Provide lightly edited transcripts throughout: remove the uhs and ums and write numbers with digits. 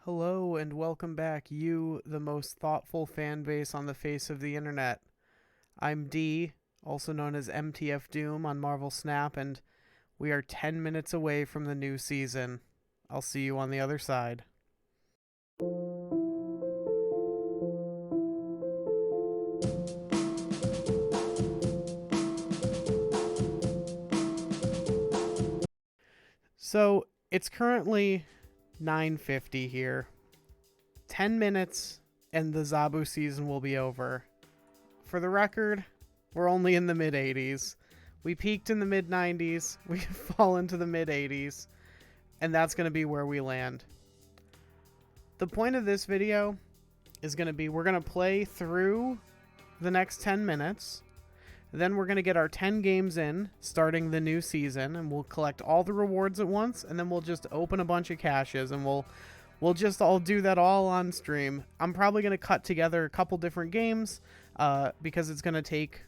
Hello and welcome back, you, the most thoughtful fan base on the face of the internet. I'm D, also known as MTF Doom on Marvel Snap, and we are 10 minutes away from the new season. I'll see you on the other side. So, it's currently 9:50 here. 10 minutes and the Zabu season will be over. For the record, we're only in the mid 80s. We peaked in the mid 90s, we fall into the mid 80s, and that's going to be where we land. The point of this video is going to be we're going to play through the next 10 minutes. Then we're going to get our 10 games in, starting the new season, and we'll collect all the rewards at once, and then we'll just open a bunch of caches, and we'll just all do that all on stream. I'm probably going to cut together a couple different games, because it's going to take,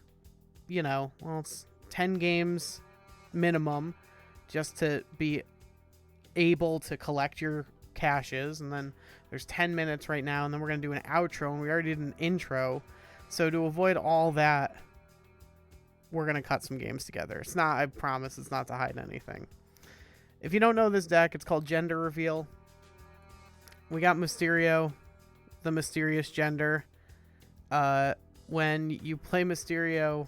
it's 10 games minimum just to be able to collect your caches, and then there's 10 minutes right now, and then we're going to do an outro, and we already did an intro. So to avoid all that, we're going to cut some games together. It's not, I promise, it's not to hide anything. If you don't know this deck, it's called Gender Reveal. We got Mysterio, the mysterious gender. When you play Mysterio,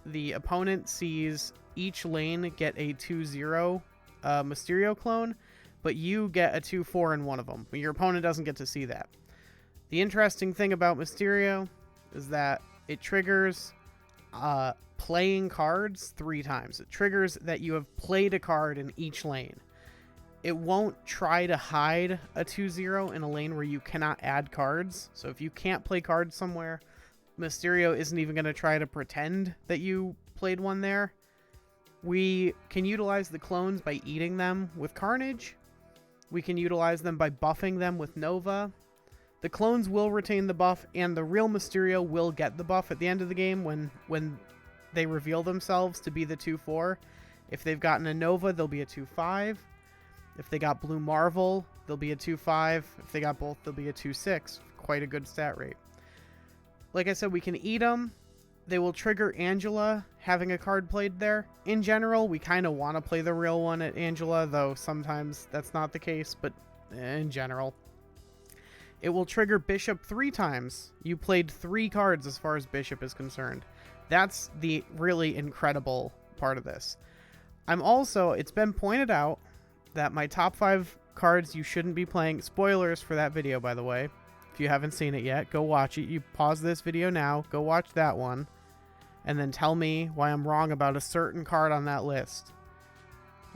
the opponent sees each lane get a 2-0 Mysterio clone, but you get a 2-4 in one of them. Your opponent doesn't get to see that. The interesting thing about Mysterio is that it triggers playing cards 3 times. It triggers that you have played a card in each lane. It won't try to hide a 2-0 in a lane where you cannot add cards. So if you can't play cards somewhere, Mysterio isn't even going to try to pretend that you played one there. We can utilize the clones by eating them with Carnage. We can utilize them by buffing them with Nova. The clones will retain the buff, and the real Mysterio will get the buff at the end of the game when they reveal themselves to be the 2-4. If they've gotten a Nova, they'll be a 2-5. If they got Blue Marvel, they'll be a 2-5. If they got both, they'll be a 2-6. Quite a good stat rate. Like I said, we can eat them. They will trigger Angela having a card played there. In general, we kind of want to play the real one at Angela, though sometimes that's not the case, but in general. It will trigger Bishop 3 times. You played 3 cards as far as Bishop is concerned. That's the really incredible part of this. It's been pointed out that my top 5 cards you shouldn't be playing, spoilers for that video, by the way. If you haven't seen it yet, go watch it. You pause this video now, go watch that one, and then tell me why I'm wrong about a certain card on that list.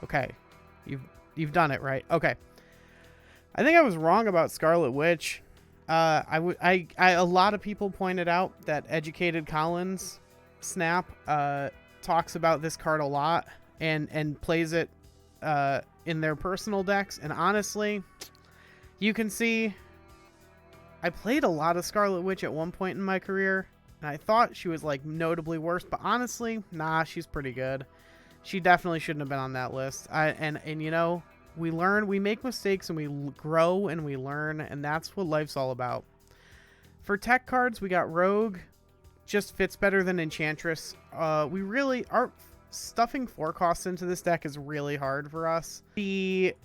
Okay, you've done it, right? Okay. I think I was wrong about Scarlet Witch. A lot of people pointed out that Educated Collins Snap talks about this card a lot and plays it in their personal decks. And honestly, you can see I played a lot of Scarlet Witch at one point in my career, and I thought she was like notably worse, but honestly, nah, she's pretty good. She definitely shouldn't have been on that list. We learn, we make mistakes, and we grow and we learn, and that's what life's all about. For tech cards, we got Rogue. Just fits better than Enchantress. Our stuffing 4 costs into this deck is really hard for us. The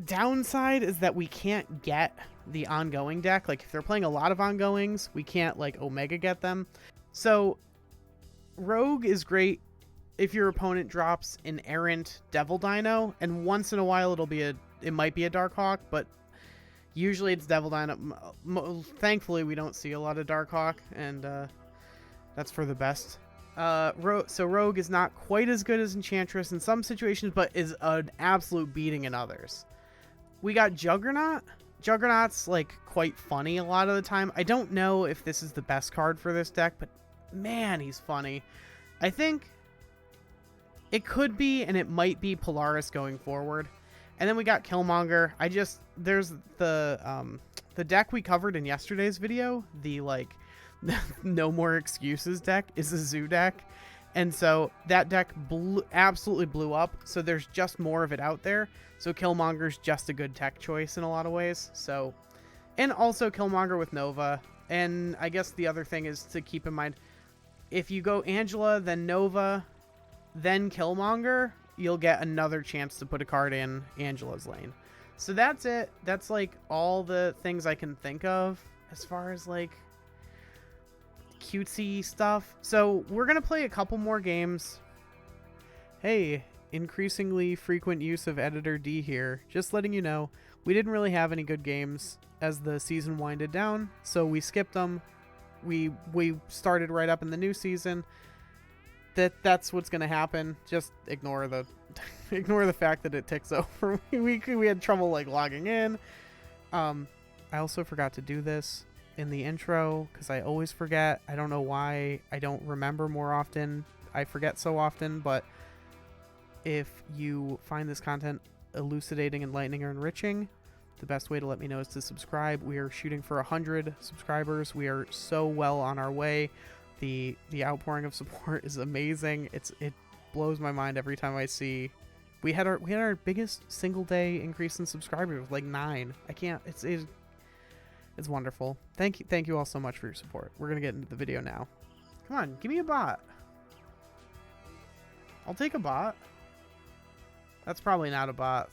downside is that we can't get the ongoing deck. Like, if they're playing a lot of ongoings, we can't, like, Omega get them. So, Rogue is great if your opponent drops an errant Devil Dino, and once in a while it might be a Darkhawk, but usually it's Devil Dino. Thankfully, we don't see a lot of Darkhawk, and that's for the best. So Rogue is not quite as good as Enchantress in some situations, but is an absolute beating in others. We got Juggernaut. Juggernaut's like quite funny a lot of the time. I don't know if this is the best card for this deck, but man, he's funny. I think it could be, and it might be Polaris going forward. And then we got Killmonger. There's the deck we covered in yesterday's video, the like No More Excuses deck, is a zoo deck. And so that deck absolutely blew up. So there's just more of it out there. So Killmonger's just a good tech choice in a lot of ways. So, and also Killmonger with Nova. And I guess the other thing is to keep in mind, if you go Angela, then Nova, then Killmonger, you'll get another chance to put a card in Angela's lane. So that's it. That's like all the things I can think of as far as like cutesy stuff. So we're going to play a couple more games. Hey, increasingly frequent use of Editor D here. Just letting you know, we didn't really have any good games as the season winded down, so we skipped them. We started right up in the new season. That's what's going to happen. Just ignore the ignore the fact that it ticks over. we had trouble like logging in. I also forgot to do this in the intro because I always forget. I don't know why. I don't remember more often. I forget so often, but if you find this content elucidating, enlightening, or enriching, the best way to let me know is to subscribe. We are shooting for 100 subscribers. We are so well on our way. The outpouring of support is amazing. It blows my mind every time I see. We had our biggest single day increase in subscribers, like 9. I can't. It's wonderful. Thank you all so much for your support. We're gonna get into the video now. Come on, give me a bot. I'll take a bot. That's probably not a bot.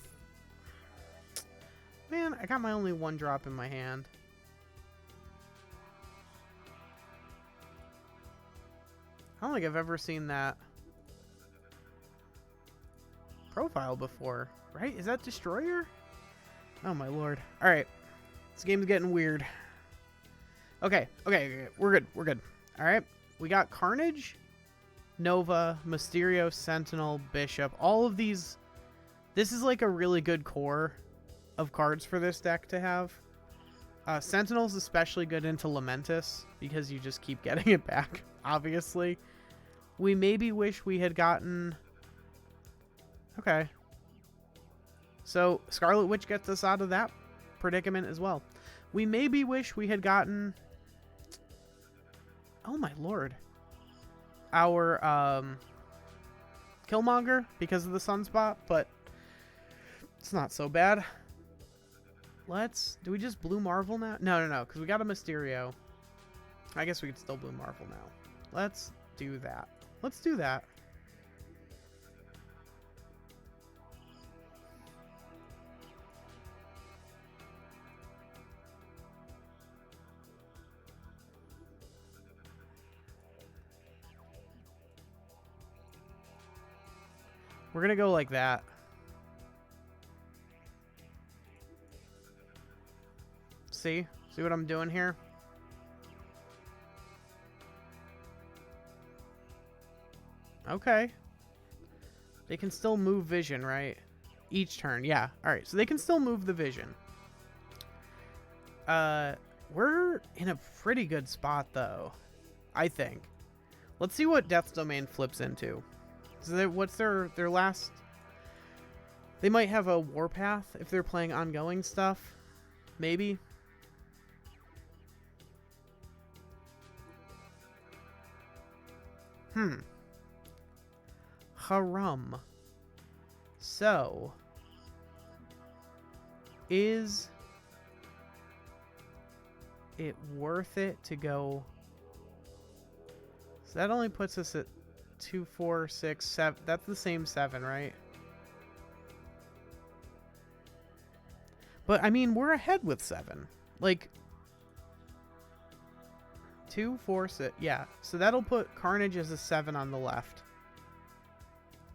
Man, I got my only one drop in my hand. I don't think I've ever seen that profile before, right? Is that Destroyer? Oh my lord. Alright. This game's getting weird. Okay. We're good. Alright. We got Carnage, Nova, Mysterio, Sentinel, Bishop. All of these. This is like a really good core of cards for this deck to have. Sentinel's especially good into Lamentus because you just keep getting it back, obviously. We maybe wish we had gotten... Okay. So Scarlet Witch gets us out of that predicament as well. We maybe wish we had gotten... Oh my lord. Our Killmonger because of the Sunspot, but it's not so bad. Do we just Blue Marvel now? No, because we got a Mysterio. I guess we could still Blue Marvel now. Let's do that. We're going to go like that. See what I'm doing here? Okay. They can still move vision, right? Each turn, yeah. Alright, so they can still move the vision. We're in a pretty good spot, though. I think. Let's see what Death's Domain flips into. So what's their last... They might have a Warpath if they're playing ongoing stuff. Maybe. Harum. So, is it worth it to go? So that only puts us at 2, 4, 6, 7. That's the same 7, right? But I mean, we're ahead with 7. Like 2, 4, 6. Yeah. So that'll put Carnage as a 7 on the left.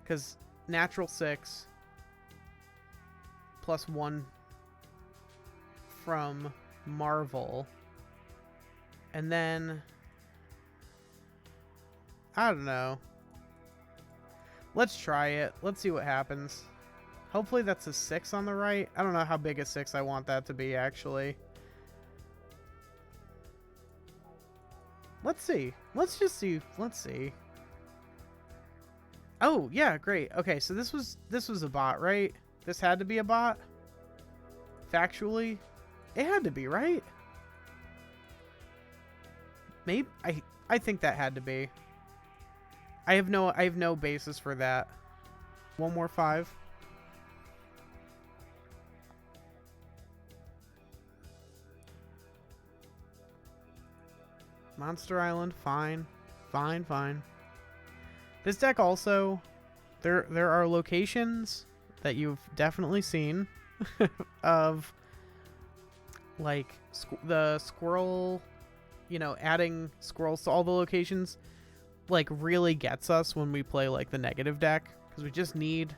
Because natural 6 plus 1 from Marvel. And then I don't know. Let's try it. Let's see what happens. Hopefully that's a 6 on the right. I don't know how big a 6 I want that to be, actually. Let's see. Let's just see. Let's see. Oh, yeah, great. Okay, so this was a bot, right? This had to be a bot? Factually? It had to be, right? Maybe I think that had to be. I have no basis for that. One more 5. Monster Island, fine. Fine. This deck also, there are locations that you've definitely seen of, like, the squirrel, you know, adding squirrels to all the locations, like, really gets us when we play, like, the negative deck, because we just need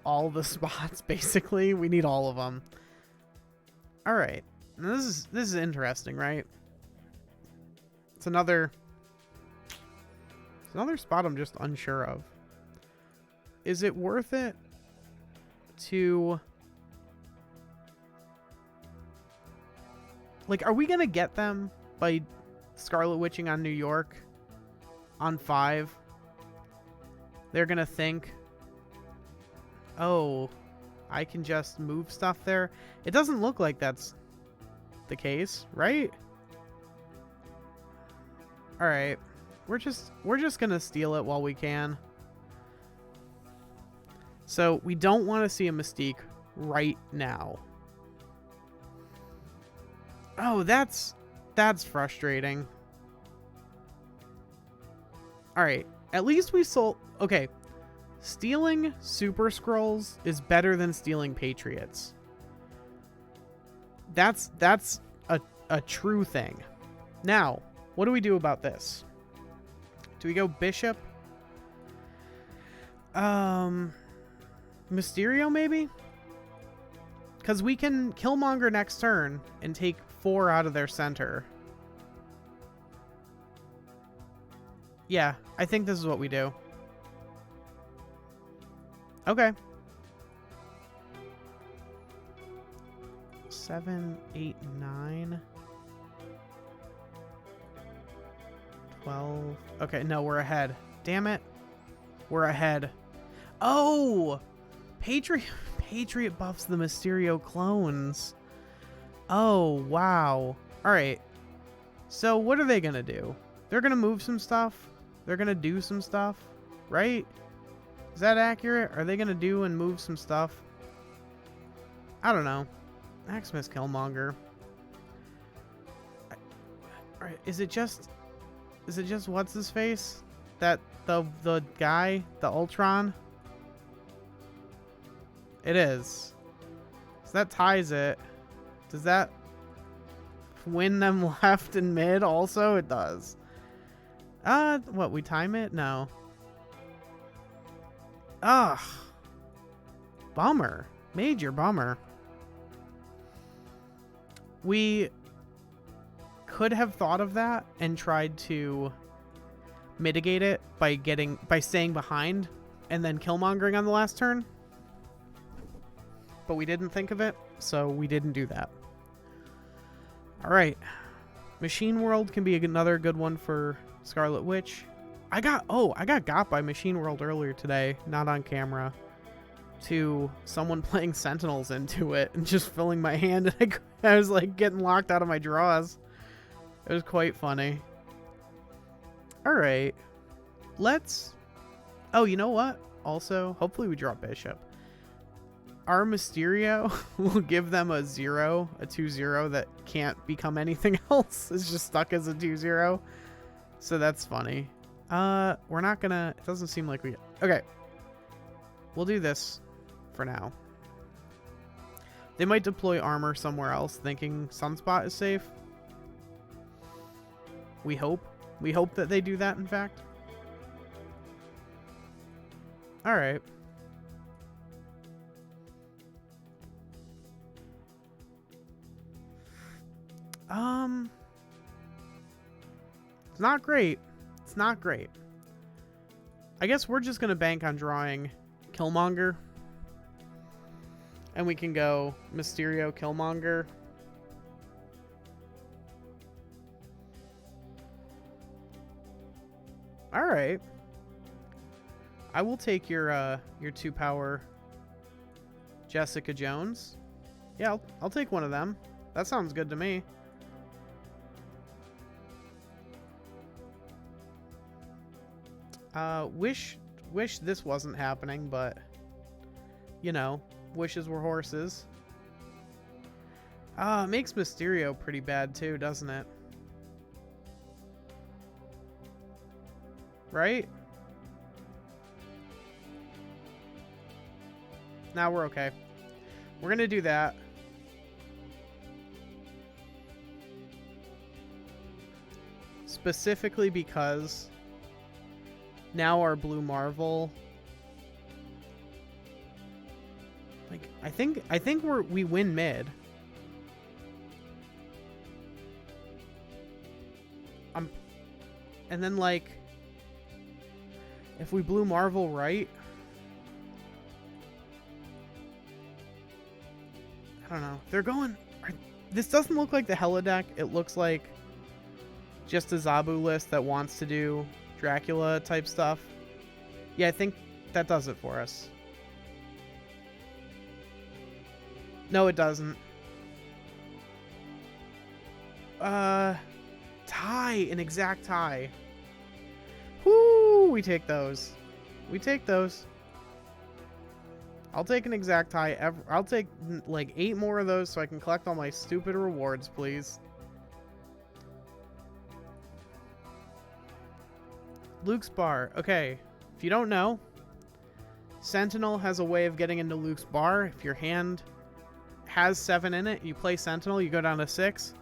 all the spots, basically. We need all of them. All right. Now this is interesting, right? It's another spot I'm just unsure of. Is it worth it to, like, are we gonna get them by Scarlet Witching on New York on 5? They're gonna think, oh, I can just move stuff there. It doesn't look like that's the case, right? All right, we're just gonna steal it while we can. So we don't want to see a Mystique right now. Oh, that's frustrating. All right, at least we sold. Okay, stealing Super Scrolls is better than stealing Patriots. That's a true thing. Now, what do we do about this? Do we go Bishop? Mysterio, maybe? Because we can Killmonger next turn and take 4 out of their center. Yeah, I think this is what we do. Okay. 7, 8, 9. 12. Okay, no, we're ahead. Damn it. We're ahead. Oh! Patriot buffs the Mysterio clones. Oh, wow. Alright. So what are they going to do? They're going to move some stuff? They're going to do some stuff? Right? Is that accurate? Are they going to do and move some stuff? I don't know. Maximus Killmonger. Alright, is it just what's his face? That the guy, the Ultron? It is. So that ties it. Does that win them left and mid also? It does. What, we time it? No. Ugh. Bummer. Major bummer. We could have thought of that and tried to mitigate it by staying behind and then Killmongering on the last turn. But we didn't think of it, so we didn't do that. All right. Machine World can be another good one for Scarlet Witch. I got got by Machine World earlier today, not on camera, to someone playing Sentinels into it and just filling my hand, and I was like getting locked out of my draws. It was quite funny. All right. Let's... Oh, you know what? Also, hopefully we draw Bishop. Our Mysterio will give them a 0, a 2-0 that can't become anything else. It's just stuck as a 2-0. So that's funny. We're not gonna... It doesn't seem like we... Okay. We'll do this for now. They might deploy armor somewhere else thinking Sunspot is safe. We hope. We hope that they do that, in fact. Alright. It's not great. It's not great. I guess we're just going to bank on drawing Killmonger. And we can go Mysterio, Killmonger. Alright. I will take your 2-power Jessica Jones. Yeah, I'll take one of them. That sounds good to me. Wish this wasn't happening, but you know, wishes were horses. It makes Mysterio pretty bad too, doesn't it? Right? Now we're okay. We're gonna do that. Specifically because now our Blue Marvel, like, I think we win mid. And then, like, if we Blue Marvel right, I don't know. They're going. This doesn't look like the Hella deck. It looks like just a Zabu list that wants to do Dracula type stuff. Yeah, I think that does it for us. No, it doesn't. Tie, an exact tie. Whoo, we take those. We take those. I'll take an exact tie. I'll take like 8 more of those so I can collect all my stupid rewards, please. Luke's bar. Okay, if you don't know, Sentinel has a way of getting into Luke's bar. If your hand has 7 in it, you play Sentinel, you go down to 6.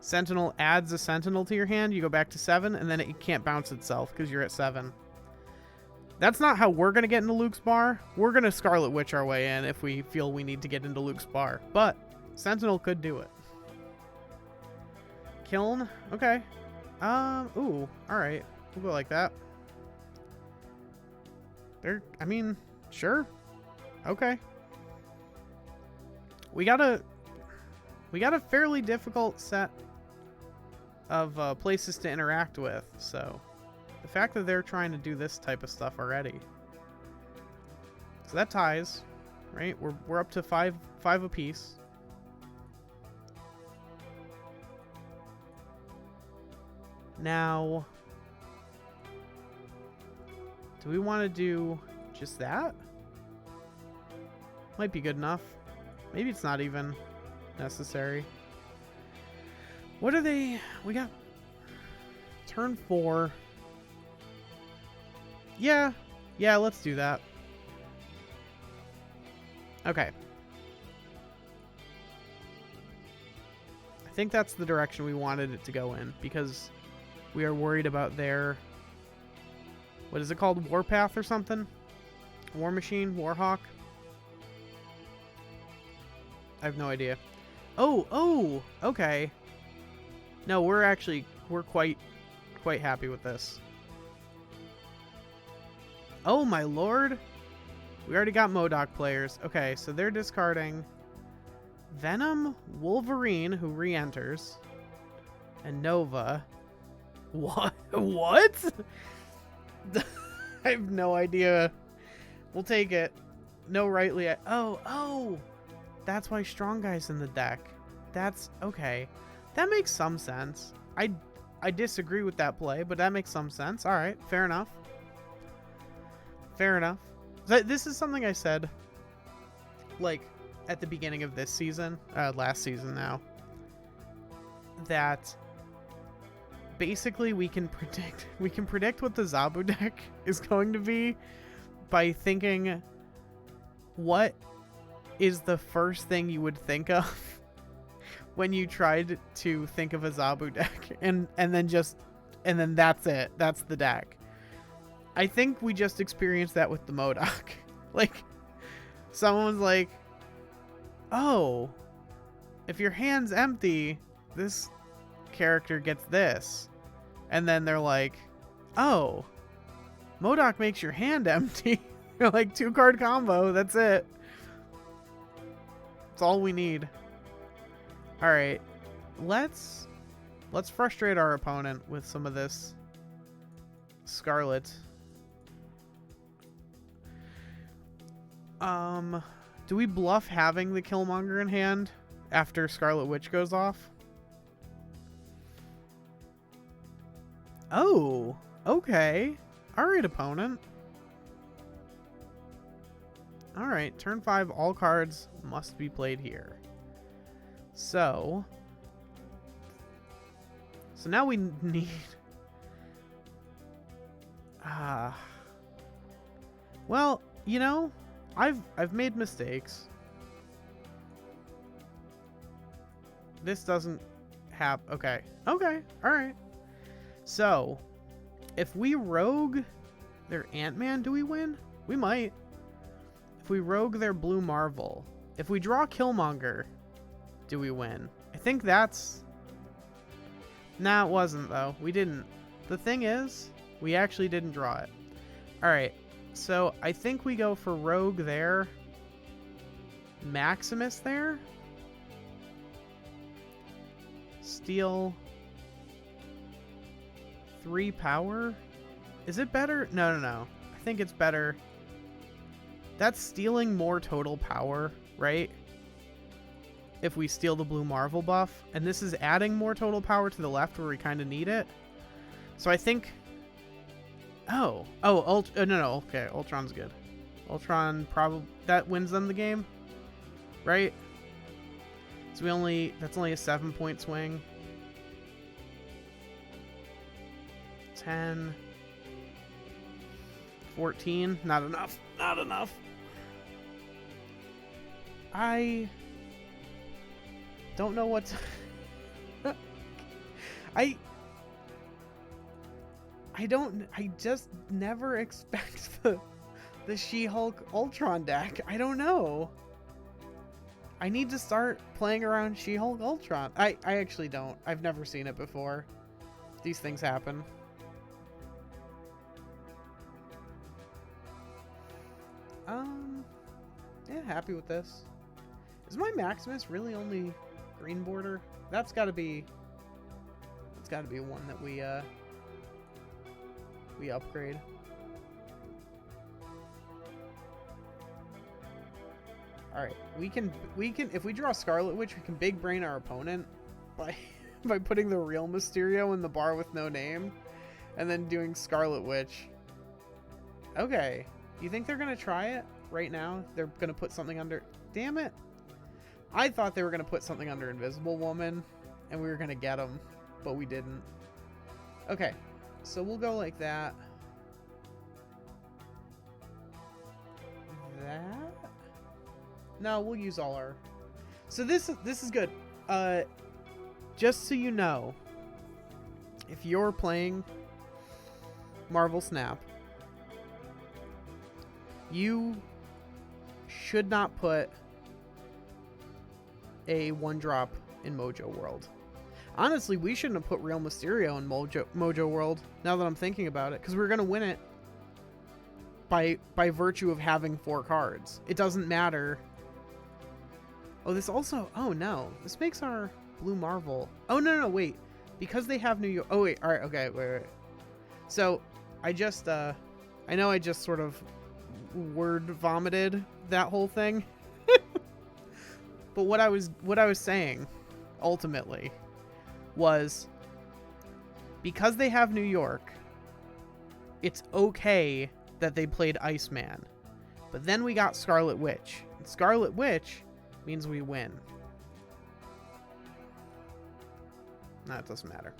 Sentinel adds a Sentinel to your hand, you go back to 7, and then it can't bounce itself because you're at 7. That's not how we're going to get into Luke's bar. We're going to Scarlet Witch our way in if we feel we need to get into Luke's bar. But Sentinel could do it. Kiln? Okay. Ooh, alright. We'll go like that. I mean, sure. Okay. We got a fairly difficult set of places to interact with, so the fact that they're trying to do this type of stuff already. So that ties, right? We're up to 5 apiece. Now, do we want to do just that? Might be good enough. Maybe it's not even necessary. What are they? We got turn 4. Yeah, let's do that. Okay. I think that's the direction we wanted it to go in because we are worried about their, what is it called? Warpath or something? War Machine? Warhawk? I have no idea. Oh, okay. No, we're quite happy with this. Oh my lord. We already got MODOK players. Okay, so they're discarding Venom, Wolverine, who re-enters, and Nova. What? What? I have no idea. We'll take it. No, rightly. Oh. That's why Strong Guy's in the deck. That's okay. That makes some sense. I disagree with that play, but that makes some sense. All right, fair enough. Fair enough. This is something I said, like, at the beginning of this season, last season now, that basically we can predict what the Zabu deck is going to be by thinking what is the first thing you would think of when you tried to think of a Zabu deck, and then that's it. That's the deck. I think we just experienced that with the MODOK. Like, someone's like, oh, if your hand's empty, this character gets this. And then they're like, oh, MODOK makes your hand empty. You're like, 2-card combo, that's it. That's all we need. Alright, let's frustrate our opponent with some of this Scarlet. Do we bluff having the Killmonger in hand after Scarlet Witch goes off? Oh, okay. Alright, opponent. Alright, turn 5, all cards must be played here. So now we need... well, you know, I've made mistakes. This doesn't have... Okay. Okay. Alright. So, if we rogue their Ant-Man, do we win? We might. If we rogue their Blue Marvel. If we draw Killmonger, do we win? I think that's... Nah, it wasn't, though. We didn't. The thing is, we actually didn't draw it. Alright. So, I think we go for rogue there. Maximus there. Steal 3 power? Is it better? No. I think it's better. That's stealing more total power, right? If we steal the Blue Marvel buff. And this is adding more total power to the left where we kind of need it. So I think... no. Okay, Ultron's good. Ultron probably... That wins them the game, right? So that's only a 7-point swing. 10. 14. Not enough. Not enough. I don't know what to... I just never expect the She-Hulk Ultron deck. I don't know. I need to start playing around She-Hulk Ultron. I actually don't. I've never seen it before. These things happen. Yeah, happy with this. Is my Maximus really only green border? That's gotta be one that we upgrade. Alright, we can if we draw Scarlet Witch, we can big brain our opponent by putting the real Mysterio in the bar with no name and then doing Scarlet Witch. Okay. You think they're gonna try it right now? They're gonna put something under... Damn it. I thought they were gonna put something under Invisible Woman and we were gonna get them, but we didn't. Okay. So we'll go like that. That? No, we'll use all our... So this is good. Just so you know, if you're playing Marvel Snap, you should not put a 1-drop in Mojo World. Honestly, we shouldn't have put Real Mysterio in Mojo World, now that I'm thinking about it, because we're going to win it by virtue of having 4 cards. It doesn't matter. Oh, this also... Oh, no. This makes our Blue Marvel... Oh, no, wait. Because they have New York... Oh, wait. All right, okay, wait. So, I just... I know I just sort of word vomited that whole thing. But what I was saying, ultimately, was because they have New York, it's okay that they played Iceman. But then we got Scarlet Witch. And Scarlet Witch means we win. No, it doesn't matter.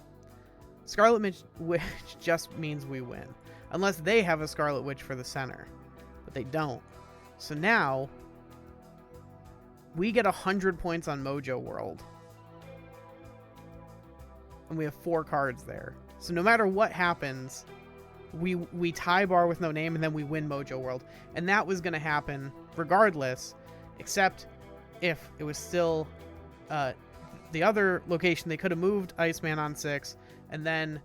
Scarlet Witch just means we win. Unless they have a Scarlet Witch for the center. But they don't. So now, we get 100 points on Mojo World. And we have 4 cards there. So no matter what happens, we tie bar with no name and then we win Mojo World. And that was going to happen regardless, except if it was still the other location. They could have moved Iceman on 6 and then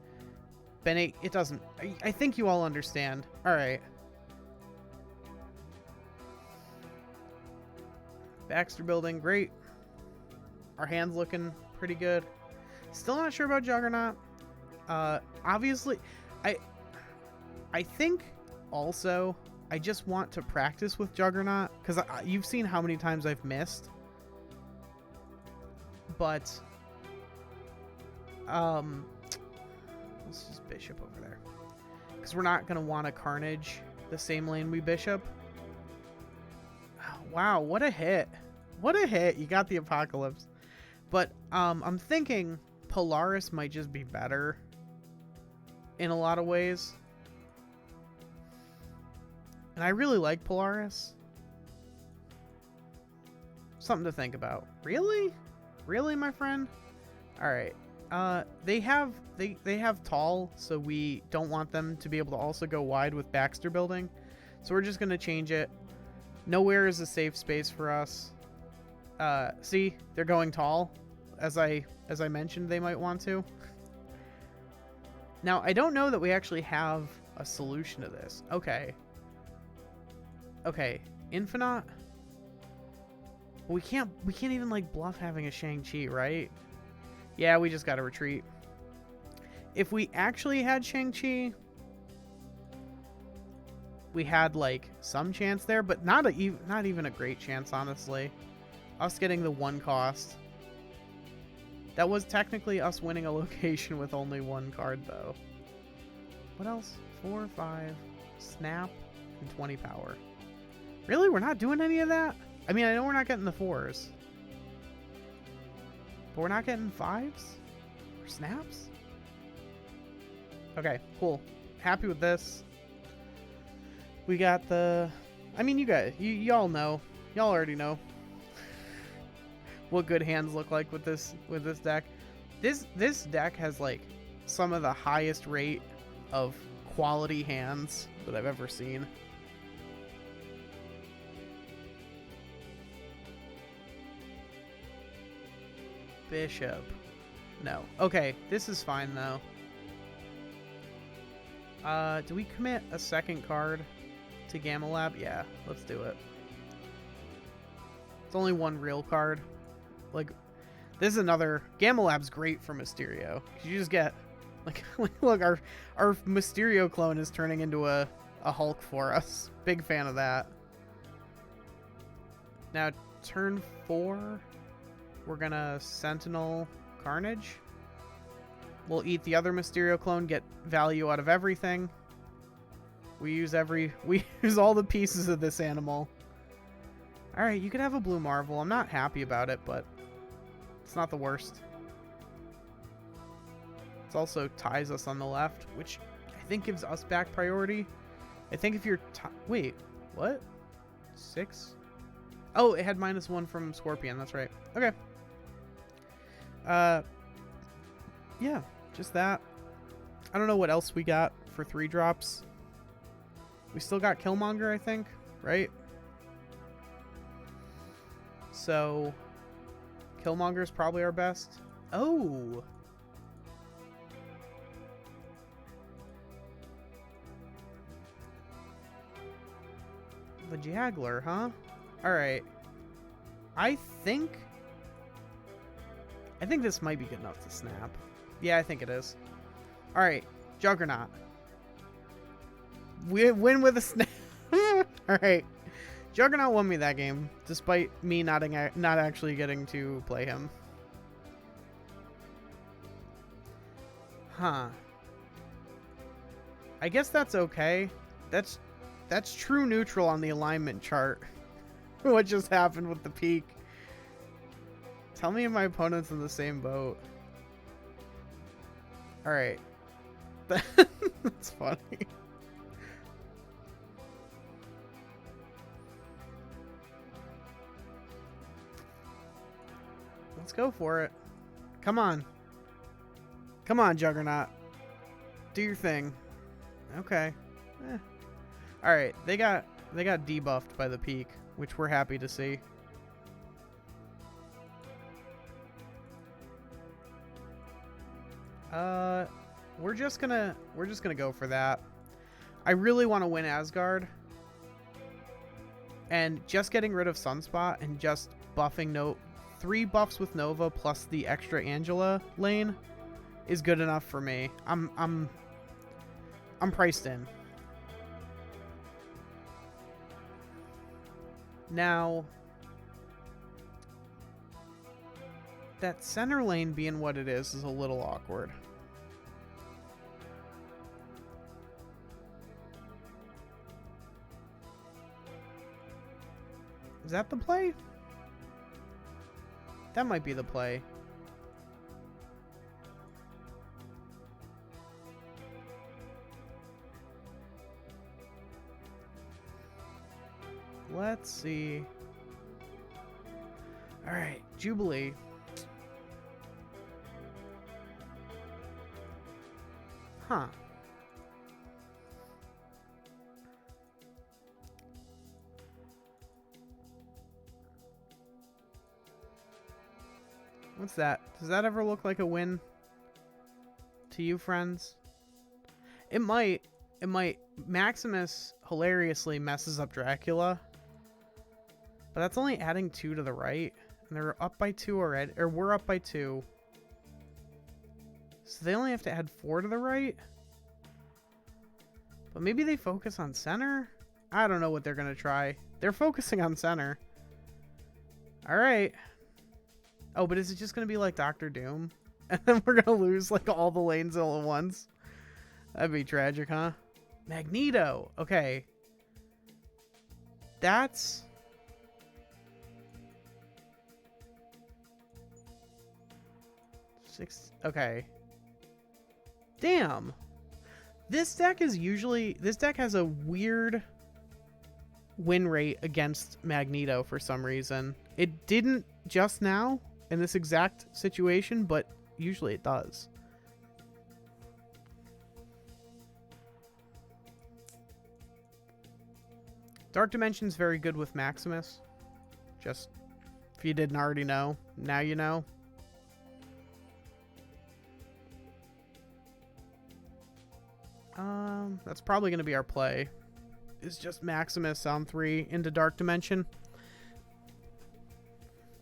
it doesn't. I think you all understand. All right. Baxter building, great. Our hand's looking pretty good. Still not sure about Juggernaut. Obviously, I think also I just want to practice with Juggernaut because you've seen how many times I've missed. But let's just Bishop over there because we're not going to want to Carnage the same lane we Bishop. Wow, what a hit. What a hit. You got the Apocalypse. But I'm thinking Polaris might just be better in a lot of ways. And I really like Polaris. Something to think about. Really? Really, my friend? Alright. They have tall, so we don't want them to be able to also go wide with Baxter building. So we're just gonna change it. Nowhere is a safe space for us. See, they're going tall, as I mentioned they might want to. Now, I don't know that we actually have a solution to this. Okay. Okay, Infinite. We can't even like bluff having a Shang-Chi, right? Yeah, we just gotta retreat. If we actually had Shang-Chi, we had like some chance there, but not even a great chance, honestly. Us getting the 1 cost. That was technically us winning a location with only 1 card, though. What else? 4, 5, snap, and 20 power. Really? We're not doing any of that? I mean, I know we're not getting the 4s. But we're not getting 5s? Or snaps? Okay, cool. Happy with this. We got the... I mean, you guys, y'all know. Y'all already know what good hands look like with this deck. This deck has like some of the highest rate of quality hands that I've ever seen. Bishop. No. Okay, this is fine though. Do we commit a second card to Gamma Lab? Yeah, let's do it. It's only 1 real card. Like, this is another... Gamma Lab's great for Mysterio. You just get... Like, look, our Mysterio clone is turning into a Hulk for us. Big fan of that. Now, turn 4, we're gonna Sentinel Carnage. We'll eat the other Mysterio clone, get value out of everything. We use all the pieces of this animal. Alright, you could have a Blue Marvel. I'm not happy about it, but it's not the worst. It also ties us on the left, which I think gives us back priority. I think if you're... Wait, what? 6? Oh, it had -1 from Scorpion. That's right. Okay. Yeah, just that. I don't know what else we got for 3 drops. We still got Killmonger, I think, right? So, Killmonger's probably our best. Oh! The Jaggler, huh? Alright. I think this might be good enough to snap. Yeah, I think it is. Alright, Juggernaut. We win with a snap. Alright. Juggernaut won me that game, despite me not actually getting to play him. Huh. I guess that's okay. That's true neutral on the alignment chart. What just happened with the peak? Tell me if my opponent's in the same boat. Alright. That's funny. Let's go for it. Come on. Come on, Juggernaut. Do your thing. Okay. Alright, they got debuffed by the peak, which we're happy to see. We're just gonna go for that. I really want to win Asgard. And just getting rid of Sunspot and just buffing 3 buffs with Nova plus the extra Angela lane is good enough for me. I'm priced in. Now, that center lane being what it is a little awkward. Is that the play? That might be the play. Let's see. Alright, Jubilee. Huh. What's that? Does that ever look like a win to you, friends? It might. It might. Maximus hilariously messes up Dracula. But that's only adding 2 to the right. And they're up by 2 already. Or we're up by 2. So they only have to add 4 to the right. But maybe they focus on center? I don't know what they're going to try. They're focusing on center. Alright. Oh, but is it just going to be like Doctor Doom? And then we're going to lose like all the lanes all at once? That'd be tragic, huh? Magneto. Okay. That's... Okay. Damn. This deck has a weird win rate against Magneto for some reason. It didn't just now in this exact situation, but usually it does. Dark Dimension's very good with Maximus. Just if you didn't already know, now you know. That's probably going to be our play. It's just Maximus on 3 into Dark Dimension.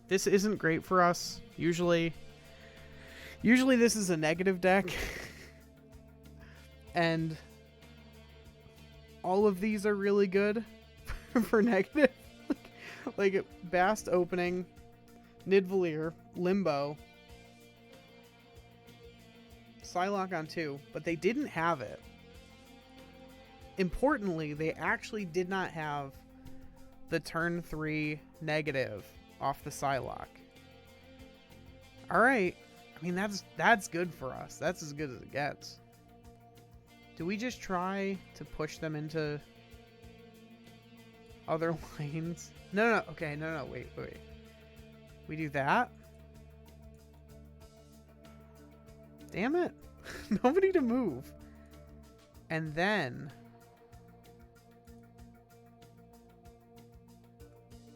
This isn't great for us. Usually this is a negative deck. And all of these are really good for negative. Like Bast opening, Nidvalier, Limbo, Psylocke on 2, but they didn't have it. Importantly, they actually did not have the turn 3 negative off the Psylocke. Alright. I mean, that's good for us. That's as good as it gets. Do we just try to push them into other lanes? No. Okay, no. Wait. We do that? Damn it. Nobody to move. And then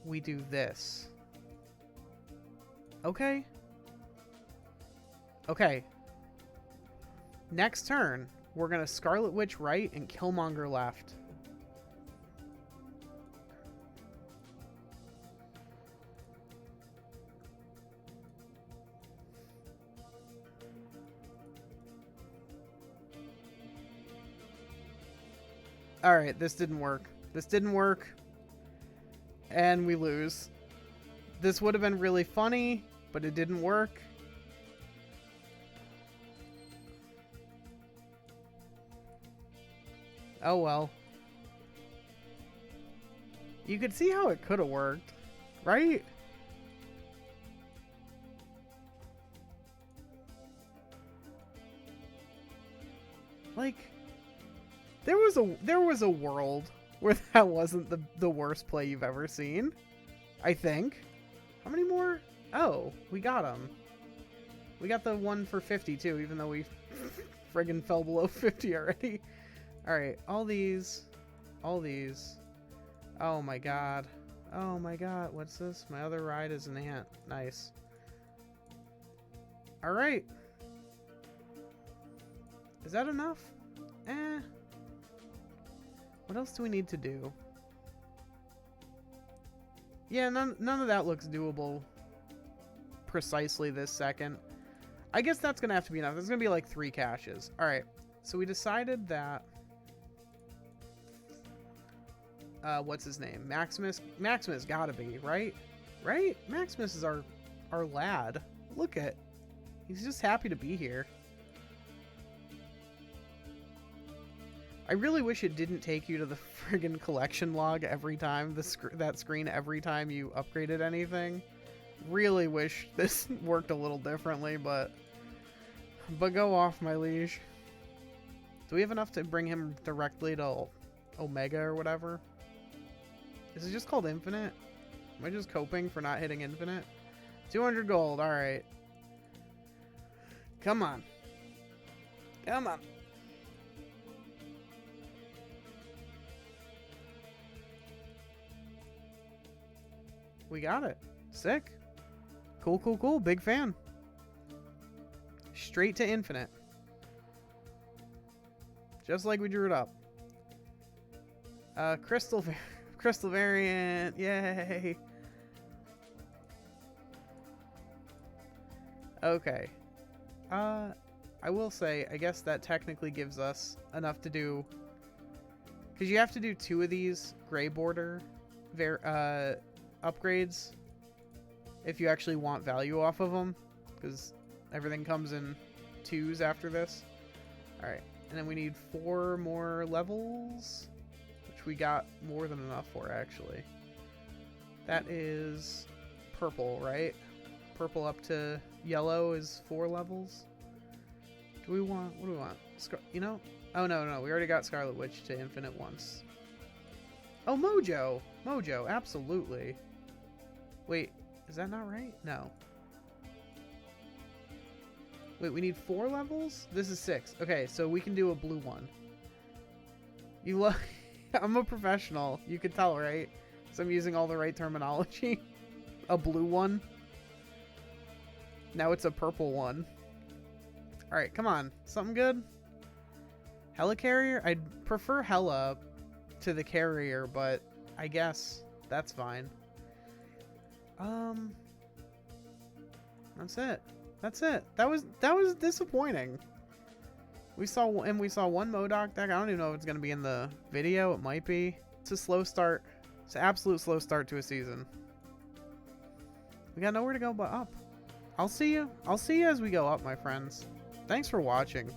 we do this. Okay. Next turn, we're going to Scarlet Witch right and Killmonger left. Alright, this didn't work. And we lose. This would have been really funny, but it didn't work. Oh well. You could see how it could have worked, right? Like, there was a world where that wasn't the worst play you've ever seen. I think. How many more? Oh, we got them. We got the one for 50 too, even though we friggin' fell below 50 already. Alright, all these. Oh my god. What's this? My other ride is an ant. Nice. Alright. Is that enough? What else do we need to do? Yeah, none of that looks doable precisely this second. I guess that's going to have to be enough. There's going to be like 3 caches. Alright, so we decided that... what's his name? Maximus gotta be, right? Right? Maximus is our lad. Look at... He's just happy to be here. I really wish it didn't take you to the friggin' collection log every time, that screen every time you upgraded anything. Really wish this worked a little differently, but go off, my liege. Do we have enough to bring him directly to Omega or whatever? Is it just called Infinite? Am I just coping for not hitting Infinite? 200 gold, alright. Come on. Come on. We got it. Sick. Cool, cool, cool. Big fan. Straight to Infinite. Just like we drew it up. Crystal variant. Yay. Okay. I will say, I guess that technically gives us enough to do, because you have to do 2 of these gray border upgrades if you actually want value off of them, because everything comes in 2s after this. Alright, and then we need 4 more levels, which we got more than enough for, actually. That is purple, right? Purple up to yellow is 4 levels. What do we want? You know? Oh, no. We already got Scarlet Witch to Infinite once. Oh, Mojo! Mojo, absolutely. Wait, is that not right? No. Wait, we need 4 levels? This is 6. Okay, so we can do a blue one. I'm a professional. You could tell, right? So I'm using all the right terminology. A blue one. Now it's a purple one. Alright, come on. Something good? Helicarrier? I'd prefer Hela to the carrier, but I guess that's fine. That's it. That's it. That was disappointing. We saw one MODOK deck. I don't even know if it's gonna be in the video. It might be. It's a slow start. It's an absolute slow start to a season. We got nowhere to go but up. I'll see you as we go up, my friends. Thanks for watching.